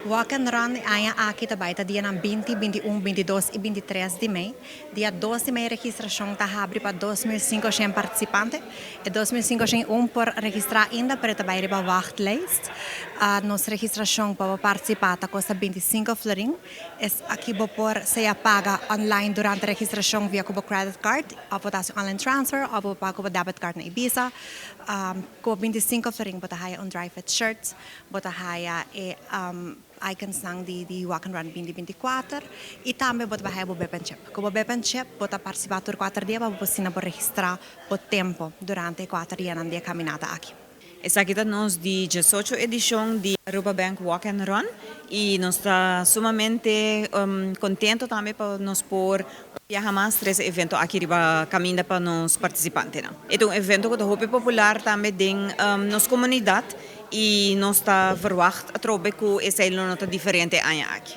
Walk and Run aia aqui também tá dia 20, 21, 22 e 23 de maio. Dia 12 de maio a registração está abre para 2.500 participantes e 2.501 por registrar ainda para também para wachtlijst. Nossa registração para participar tá custa 25 florin. Aqui vou por se paga online durante a registração via cubo credit card, ou vou online transfer, ou vou pagar cubo debit card na Ibiza. Com 25 florin vou ter drive shirt, vou ter icons ng di Walk and Run 2024 e também pode vai o Bepen Chip. Com o Bepen Chip pode participar por 4 dias para você não registrar o tempo durante 4 dias na dia caminhada aqui. Essa aqui nós de 18 edição de Aruba Bank Walk and Run e nós está sumamente contento também para nós por viajar mais 3 eventos aqui riba caminha para os participantes. É um evento que é muito popular também em nossa comunidade e nós está verwacht a trobe que esse é nota diferente aqui.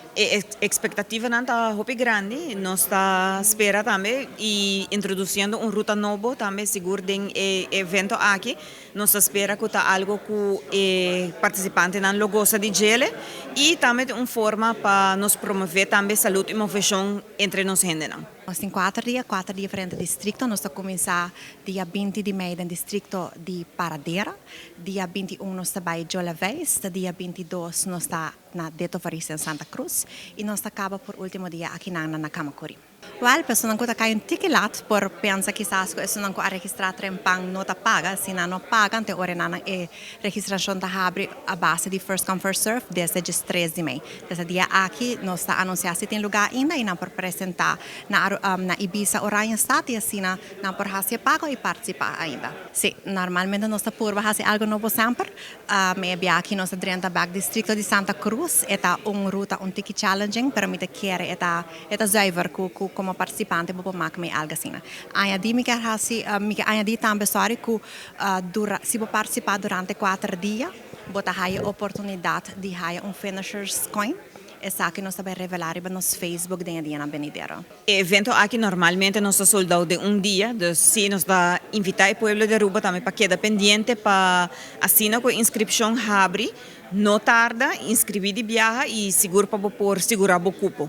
A expectativa não está muito grande, nós está espera também e introduzindo ruta nova também seguro em evento aqui, nós espera que está algo que participante não gosta de gele e também uma forma para nos promover também saúde e inovação entre nós gente. Nós temos 4 diferentes distritos. Nós vamos começar dia 20 de maio no distrito de Paradera, dia 21 nós estamos em Jolavés, dia 22 nós estamos na Deto Varese em Santa Cruz e nós acaba por último dia aqui na Camacuri. Well, pessoas que têm ticket por pensar que essas coisas não a registrar trempang nota paga, se não pagam, te ora na registração da abre a base de first come first serve desde dia 13 de maio. Desde dia aqui nós está anunciar se tem lugar ainda e não por apresentar na Ibiza Orion Stat e assim não por fazer pago e participar ainda. Sim, normalmente nós está por fazer algo novo sempre. Maybe aqui nós está back distrito de Santa Cruz, eta ruta ticket challenging, permite querer eta zuiver como participante para fazer algo assim. Aya di mi aya di também sorry que se você participar durante 4 dias, você tem a oportunidade de ter finishers coin. Essa que nós também revelar no nosso Facebook de Diana Benidero. O evento aqui normalmente nós está soldado de dia, então se nós está invitar o povo de Aruba também para quedar pendiente para assinar com inscrição abre, não tarda, inscrever de viaja e seguro para por segurar o cupo.